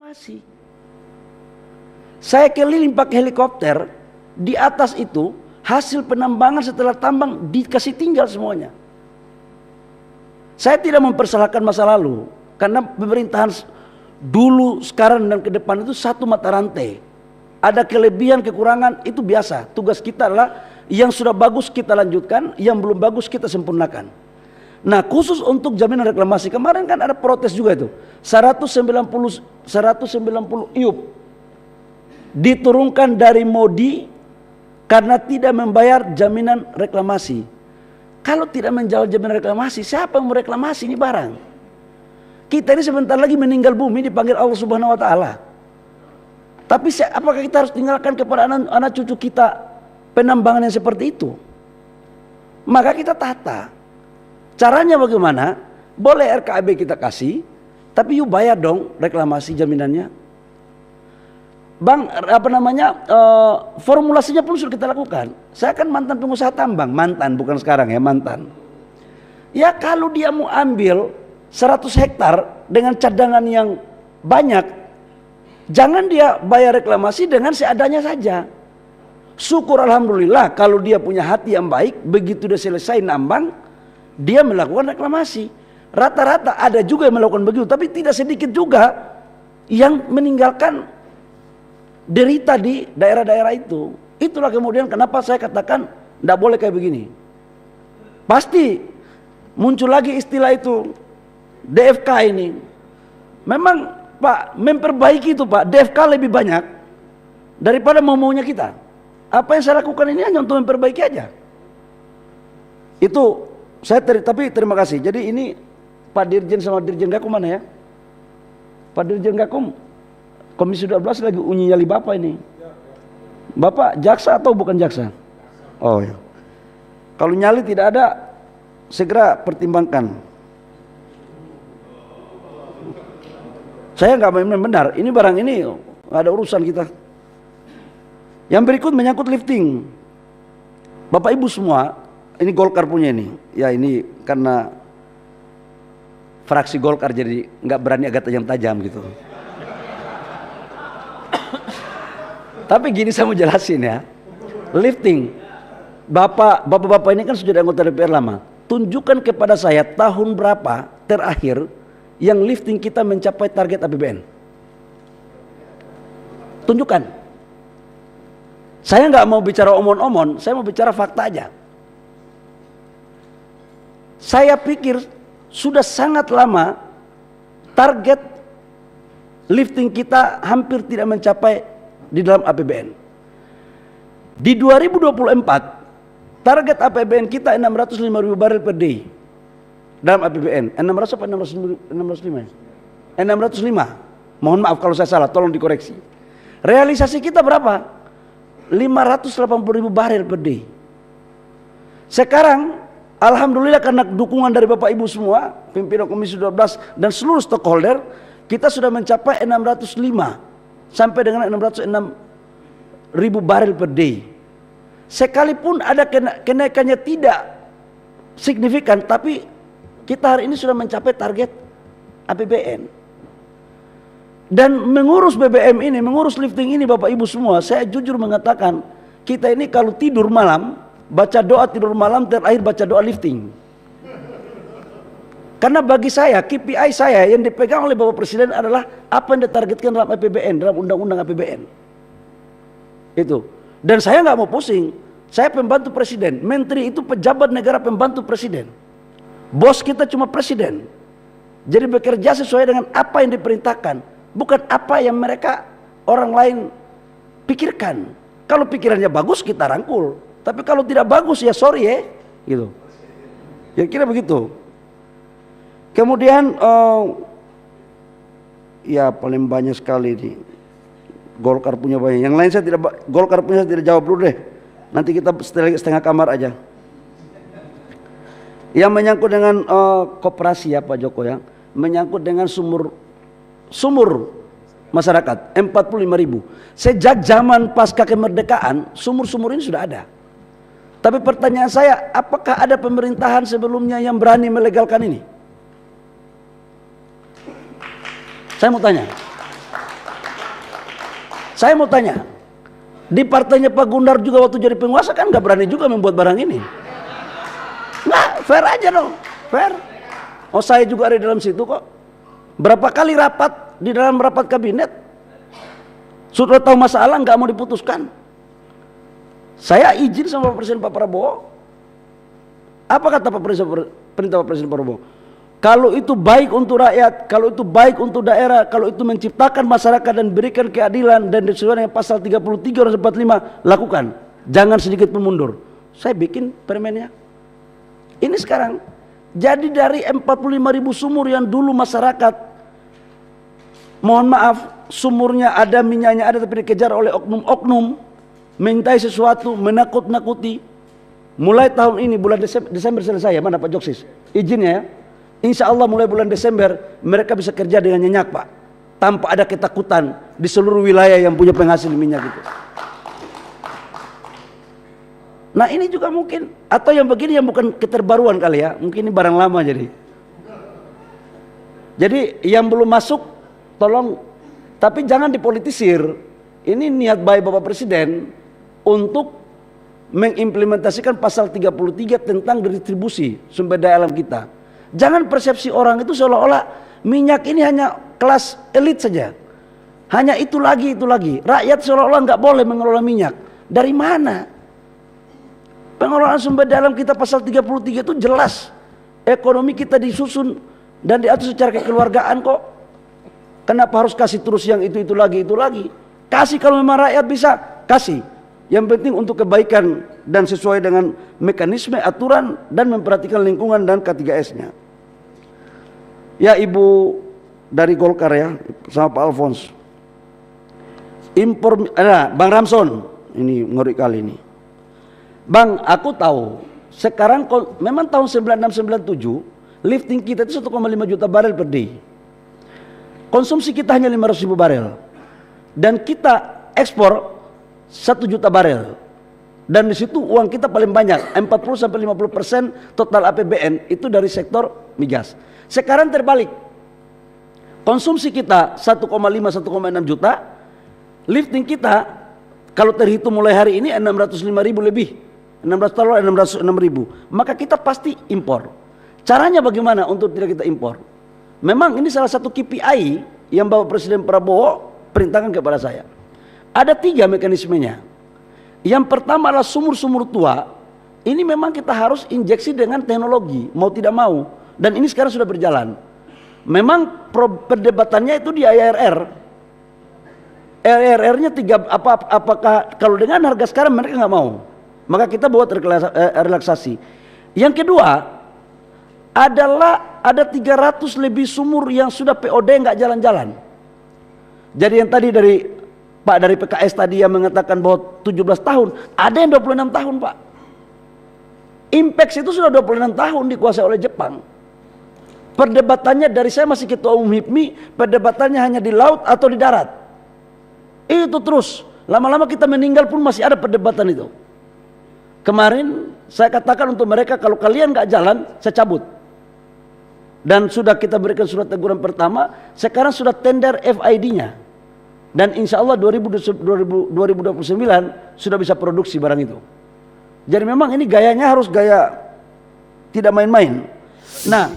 Masih. Saya keliling pakai helikopter, di atas itu hasil penambangan setelah tambang dikasih tinggal semuanya. Saya tidak mempersalahkan masa lalu, karena pemerintahan dulu, sekarang dan ke depan itu satu mata rantai. Ada kelebihan, kekurangan, itu biasa. Tugas kita adalah yang sudah bagus kita lanjutkan, yang belum bagus kita sempurnakan. Nah, khusus untuk jaminan reklamasi, kemarin kan ada protes juga itu. 190 IUP diturunkan dari MODI karena tidak membayar jaminan reklamasi. Kalau tidak menjawab jaminan reklamasi, siapa yang mau reklamasi ini barang? Kita ini sebentar lagi meninggal bumi, dipanggil Allah Subhanahu wa taala. Tapi apakah kita harus tinggalkan kepada anak cucu kita penambangan yang seperti itu? Maka kita tata. Caranya bagaimana? Boleh RKAB kita kasih, tapi yuk bayar dong reklamasi jaminannya. Bang, formulasinya pun sudah kita lakukan. Saya kan mantan pengusaha tambang, mantan bukan sekarang ya, mantan. Ya kalau dia mau ambil 100 hektar dengan cadangan yang banyak, jangan dia bayar reklamasi dengan seadanya saja. Syukur alhamdulillah kalau dia punya hati yang baik, begitu dia selesai nambang, dia melakukan reklamasi. Rata-rata ada juga yang melakukan begitu, tapi tidak sedikit juga yang meninggalkan derita di daerah-daerah itu. Itulah kemudian kenapa saya katakan tidak boleh kayak begini. Pasti muncul lagi istilah itu DFK ini. Memang Pak, memperbaiki itu Pak, DFK lebih banyak daripada maunya kita. Apa yang saya lakukan ini hanya untuk memperbaiki aja. Itu tapi terima kasih. Jadi ini Pak Dirjen sama Dirjen Gakum mana ya? Pak Dirjen Gakum, Komisi 12 lagi uji nyali Bapak ini. Bapak jaksa atau bukan jaksa? Oh ya. Kalau nyali tidak ada, segera pertimbangkan. Saya nggak main benar. Ini barang ini nggak ada urusan kita. Yang berikut menyangkut lifting. Bapak Ibu semua, ini Golkar punya ini. Ya ini karena fraksi Golkar jadi nggak berani agak tajam-tajam gitu. Tapi gini saya mau jelasin ya. Lifting. Bapak-bapak ini kan sudah anggota DPR lama. Tunjukkan kepada saya tahun berapa terakhir yang lifting kita mencapai target APBN. Tunjukkan. Saya nggak mau bicara omon-omon, saya mau bicara fakta aja. Saya pikir sudah sangat lama target lifting kita hampir tidak mencapai di dalam APBN. Di 2024 target APBN kita 605.000 barel per day dalam APBN. 600 apa 605? 605. Mohon maaf kalau saya salah, tolong dikoreksi. Realisasi kita berapa? 580.000 barel per day. Sekarang alhamdulillah karena dukungan dari Bapak Ibu semua, pimpinan Komisi 12 dan seluruh stakeholder, kita sudah mencapai 605 sampai dengan 606.000 barel per day. Sekalipun ada kenaikannya tidak signifikan, tapi kita hari ini sudah mencapai target APBN. Dan mengurus BBM ini, mengurus lifting ini Bapak Ibu semua, saya jujur mengatakan, kita ini kalau tidur malam, baca doa tidur malam, terakhir baca doa lifting. Karena bagi saya, KPI saya yang dipegang oleh Bapak Presiden adalah apa yang ditargetkan dalam APBN, dalam undang-undang APBN. Itu. Dan saya nggak mau pusing. Saya pembantu presiden. Menteri itu pejabat negara pembantu presiden. Bos kita cuma presiden. Jadi bekerja sesuai dengan apa yang diperintahkan, bukan apa yang mereka orang lain pikirkan. Kalau pikirannya bagus kita rangkul. Tapi kalau tidak bagus ya sorry ya, gitu. Kira-kira begitu. Kemudian ya paling banyak sekali nih. Golkar punya banyak. Yang lain saya tidak, Golkar punya saya tidak jawab dulu deh. Nanti kita setengah kamar aja. Yang menyangkut dengan koperasi ya Pak Joko ya, menyangkut dengan sumur masyarakat 45.000. Sejak zaman pasca kemerdekaan sumur-sumur ini sudah ada. Tapi pertanyaan saya, apakah ada pemerintahan sebelumnya yang berani melegalkan ini? Saya mau tanya. Saya mau tanya, di partainya Pak Gundar juga waktu jadi penguasa kan nggak berani juga membuat barang ini. Nggak, fair aja dong, fair. Oh saya juga ada di dalam situ kok. Berapa kali rapat di dalam rapat kabinet, sudah tahu masalah nggak mau diputuskan. Saya izin sama Pak Presiden Pak Prabowo. Apa kata Pak Presiden, perintah Pak Presiden Prabowo? Kalau itu baik untuk rakyat, kalau itu baik untuk daerah, kalau itu menciptakan masyarakat dan berikan keadilan dan sesuai dengan pasal 33 dan 45, lakukan. Jangan sedikit pun mundur. Saya bikin permennya. Ini sekarang. Jadi dari 45.000 sumur yang dulu masyarakat, mohon maaf, sumurnya ada, minyaknya ada, tapi dikejar oleh oknum-oknum, mintai sesuatu, menakut-nakuti. Mulai tahun ini bulan Desember selesai ya, mana Pak Joksis? Izinnya ya. Insya Allah mulai bulan Desember mereka bisa kerja dengan nyenyak Pak, tanpa ada ketakutan di seluruh wilayah yang punya penghasil minyak itu. Nah ini juga mungkin, atau yang begini yang bukan keterbaruan kali ya, mungkin ini barang lama jadi. Jadi yang belum masuk tolong, tapi jangan dipolitisir. Ini niat baik Bapak Presiden untuk mengimplementasikan pasal 33 tentang redistribusi sumber daya alam kita. Jangan persepsi orang itu seolah-olah minyak ini hanya kelas elit saja. Hanya itu lagi, itu lagi. Rakyat seolah-olah nggak boleh mengelola minyak. Dari mana? Pengelolaan sumber daya alam kita pasal 33 itu jelas. Ekonomi kita disusun dan diatur secara kekeluargaan kok. Kenapa harus kasih terus yang itu lagi, itu lagi? Kasih kalau memang rakyat bisa, kasih. Yang penting untuk kebaikan dan sesuai dengan mekanisme, aturan, dan memperhatikan lingkungan dan K3S-nya. Ya Ibu dari Golkar ya, sama Pak Alphonse. Bang Ramson, ini ngeri kali ini. Bang, aku tahu sekarang memang tahun 96-97 lifting kita itu 1,5 juta barel per day. Konsumsi kita hanya 500.000 barel. Dan kita ekspor 1 juta barel, dan di situ uang kita paling banyak, 40-50% total APBN itu dari sektor migas. Sekarang terbalik, konsumsi kita 1,5-1,6 juta, lifting kita kalau terhitung mulai hari ini 605.000 lebih, 606.000, maka kita pasti impor. Caranya bagaimana untuk tidak kita impor? Memang ini salah satu KPI yang Bapak Presiden Prabowo perintahkan kepada saya. Ada 3 mekanismenya. Yang pertama adalah sumur-sumur tua. Ini memang kita harus injeksi dengan teknologi, mau tidak mau. Dan ini sekarang sudah berjalan. Memang perdebatannya itu di IRR. IRR-nya 3, apakah kalau dengan harga sekarang mereka nggak mau. Maka kita buat relaksasi. Yang kedua adalah ada 300 lebih sumur yang sudah POD nggak jalan-jalan. Jadi yang tadi dari Pak dari PKS tadi yang mengatakan bahwa 17 tahun, ada yang 26 tahun Pak. Impex itu sudah 26 tahun dikuasai oleh Jepang. Perdebatannya dari saya masih ketua umum HIPMI, perdebatannya hanya di laut atau di darat. Itu terus, lama-lama kita meninggal pun masih ada perdebatan itu. Kemarin saya katakan untuk mereka, kalau kalian gak jalan, saya cabut. Dan sudah kita berikan surat teguran pertama, sekarang sudah tender FID-nya. Dan insya Allah 2029 sudah bisa produksi barang itu. Jadi memang ini gayanya harus gaya tidak main-main. Nah